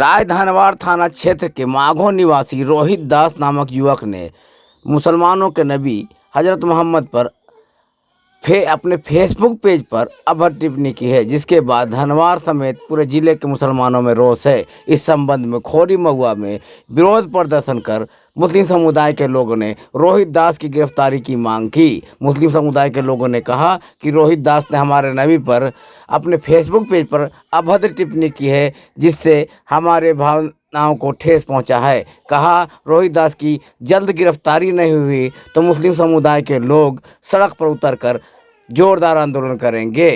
राजधनवार थाना क्षेत्र के माघो निवासी रोहित दास नामक युवक ने मुसलमानों के नबी हजरत मोहम्मद पर अपने फेसबुक पेज पर अभद्र टिप्पणी की है, जिसके बाद धनवार समेत पूरे जिले के मुसलमानों में रोष है। इस संबंध में खोरी महुआ में विरोध प्रदर्शन कर मुस्लिम समुदाय के लोगों ने रोहित दास की गिरफ्तारी की मांग की। मुस्लिम समुदाय के लोगों ने कहा कि रोहित दास ने हमारे नबी पर अपने फेसबुक पेज पर अभद्र टिप्पणी की है, जिससे हमारे भावनाओं को ठेस पहुंचा है। कहा, रोहित दास की जल्द गिरफ्तारी नहीं हुई तो मुस्लिम समुदाय के लोग सड़क पर उतरकर जोरदार आंदोलन करेंगे।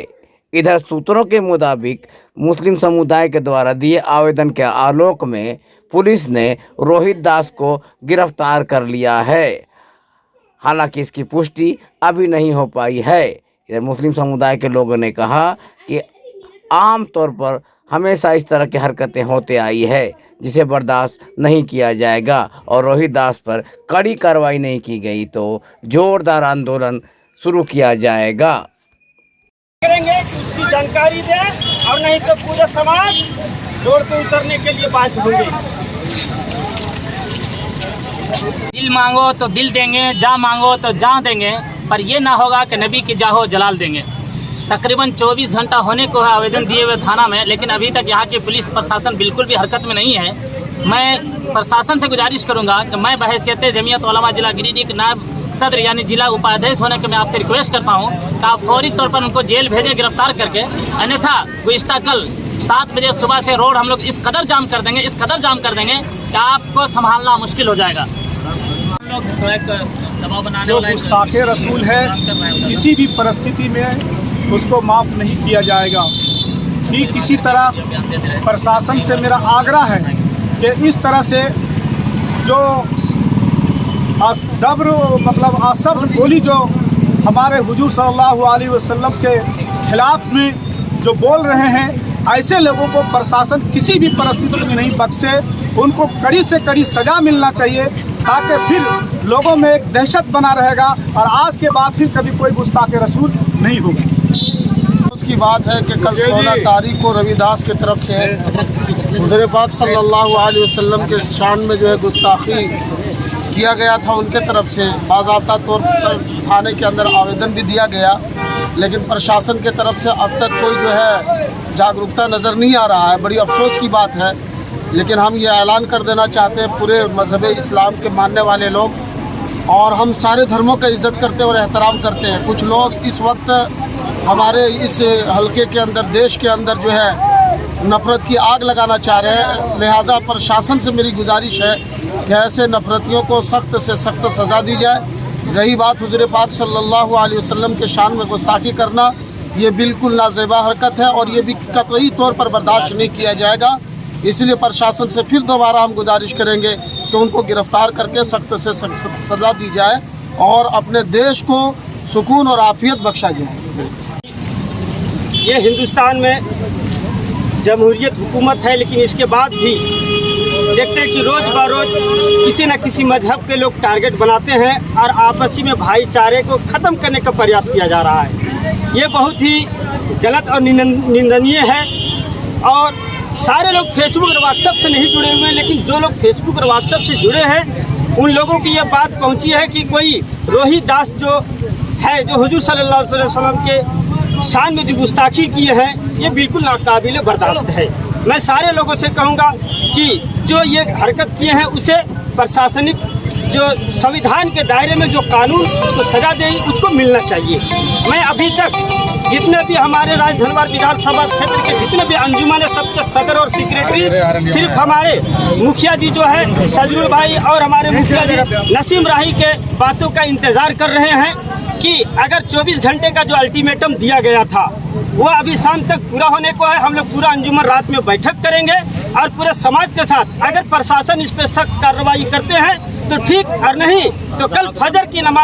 इधर सूत्रों के मुताबिक मुस्लिम समुदाय के द्वारा दिए आवेदन के आलोक में पुलिस ने रोहित दास को गिरफ्तार कर लिया है। हालांकि इसकी पुष्टि अभी नहीं हो पाई है। इधर मुस्लिम समुदाय के लोगों ने कहा कि आम तौर पर हमेशा इस तरह की हरकतें होते आई है, जिसे बर्दाश्त नहीं किया जाएगा और रोहित दास पर कड़ी कार्रवाई नहीं की गई तो जोरदार आंदोलन शुरू किया जाएगा। करेंगे कि उसकी जानकारी दे और नहीं तो पूरा समाज रोड पे उतरने के लिए बाध्य होंगे। दिल मांगो तो दिल देंगे, जा मांगो तो जा देंगे, पर ये ना होगा कि नबी की जाहो जलाल देंगे। तकरीबन 24 घंटा होने को है आवेदन दिए हुए थाना में, लेकिन अभी तक यहाँ की पुलिस प्रशासन बिल्कुल भी हरकत में नहीं है। मैं प्रशासन से गुजारिश करूँगा कि मैं बहैसियत जमीयत उलमा जिला गिरिडीह के नायब सदर यानी जिला उपाध्यक्ष होने के मैं आपसे रिक्वेस्ट करता हूँ कि आप फौरी तौर पर उनको जेल भेजें गिरफ्तार करके, अन्यथा गुज़िश्ता कल 7 बजे सुबह से रोड हम लोग इस कदर जाम कर देंगे कि आपको संभालना मुश्किल हो जाएगा। हम लोग दबाव बनाने वाला गुस्ताखे रसूल है, किसी भी परिस्थिति में उसको माफ़ नहीं किया जाएगा। ठीक इसी तरह प्रशासन से मेरा आग्रह है कि इस तरह से जो असब्र बोली जो हमारे हुजूर सल्लल्लाहु अलैहि वसल्लम के खिलाफ में जो बोल रहे हैं, ऐसे लोगों को प्रशासन किसी भी परिस्थिति में नहीं बख्शे। उनको कड़ी से कड़ी सज़ा मिलना चाहिए, ताकि फिर लोगों में एक दहशत बना रहेगा और आज के बाद फिर कभी कोई गुस्ताखे रसूल नहीं होगा। उसकी बात है कि कल 16 तारीख को रविदास की तरफ से हुज़ूर पाक सल्लल्लाहु अलैहि वसल्लम के शान में जो है गुस्ताखी किया गया था, उनके तरफ से बाज़ाब्ता तौर पर थाने के अंदर आवेदन भी दिया गया, लेकिन प्रशासन के तरफ से अब तक कोई जो है जागरूकता नज़र नहीं आ रहा है। बड़ी अफसोस की बात है, लेकिन हम ये ऐलान कर देना चाहते हैं पूरे मज़हब इस्लाम के मानने वाले लोग, और हम सारे धर्मों का इज़्ज़त करते हैं और एहतराम करते हैं। कुछ लोग इस वक्त हमारे इस हलके के अंदर, देश के अंदर जो है नफ़रत की आग लगाना चाह रहे हैं। लिहाजा प्रशासन से मेरी गुजारिश है कि ऐसे नफ़रतियों को सख्त से सख्त सज़ा दी जाए। रही बात हुज़ूर पाक सल्लल्लाहु अलैहि वसल्लम के शान में गुस्ताखी करना, ये बिल्कुल नाज़ेबा हरकत है और ये भी कतई तौर पर बर्दाश्त नहीं किया जाएगा। इसलिए प्रशासन से फिर दोबारा हम गुजारिश करेंगे कि उनको गिरफ़्तार करके सख्त से सख्त सज़ा दी जाए और अपने देश को सुकून और आफियत बख्शा जाए। ये हिंदुस्तान में जमहूरियत हुकूमत है, लेकिन इसके बाद भी देखते हैं कि रोज़ बरोज़ किसी न किसी मजहब के लोग टारगेट बनाते हैं और आपसी में भाईचारे को ख़त्म करने का प्रयास किया जा रहा है। ये बहुत ही गलत और निंदनीय है। और सारे लोग फेसबुक और व्हाट्सएप से नहीं जुड़े हुए हैं, लेकिन जो लोग फेसबुक और व्हाट्सएप से जुड़े हैं उन लोगों की ये बात पहुंची है कि कोई रोहित दास जो है, जो हुजूर सल्लल्लाहु अलैहि वसल्लम के शान में जो गुस्ताखी किए हैं, ये बिल्कुल नाकाबिले बर्दाश्त है। मैं सारे लोगों से कहूँगा कि जो ये हरकत किए हैं उसे प्रशासनिक जो संविधान के दायरे में जो कानून उसको सज़ा दे, उसको मिलना चाहिए। मैं अभी तक जितने भी हमारे राजधनवार विधानसभा क्षेत्र के जितने भी अंजुमन है, सबके सदर और सेक्रेटरी सिर्फ हमारे मुखिया जी जो है सजरुल भाई और हमारे मुखिया जी नसीम राही के बातों का इंतज़ार कर रहे हैं कि अगर 24 घंटे का जो अल्टीमेटम दिया गया था वो अभी शाम तक पूरा होने को है। हम लोग पूरा अंजुमन रात में बैठक करेंगे और पूरे समाज के साथ अगर प्रशासन इस पर सख्त कार्रवाई करते हैं तो ठीक, और नहीं तो कल फजर की नमाज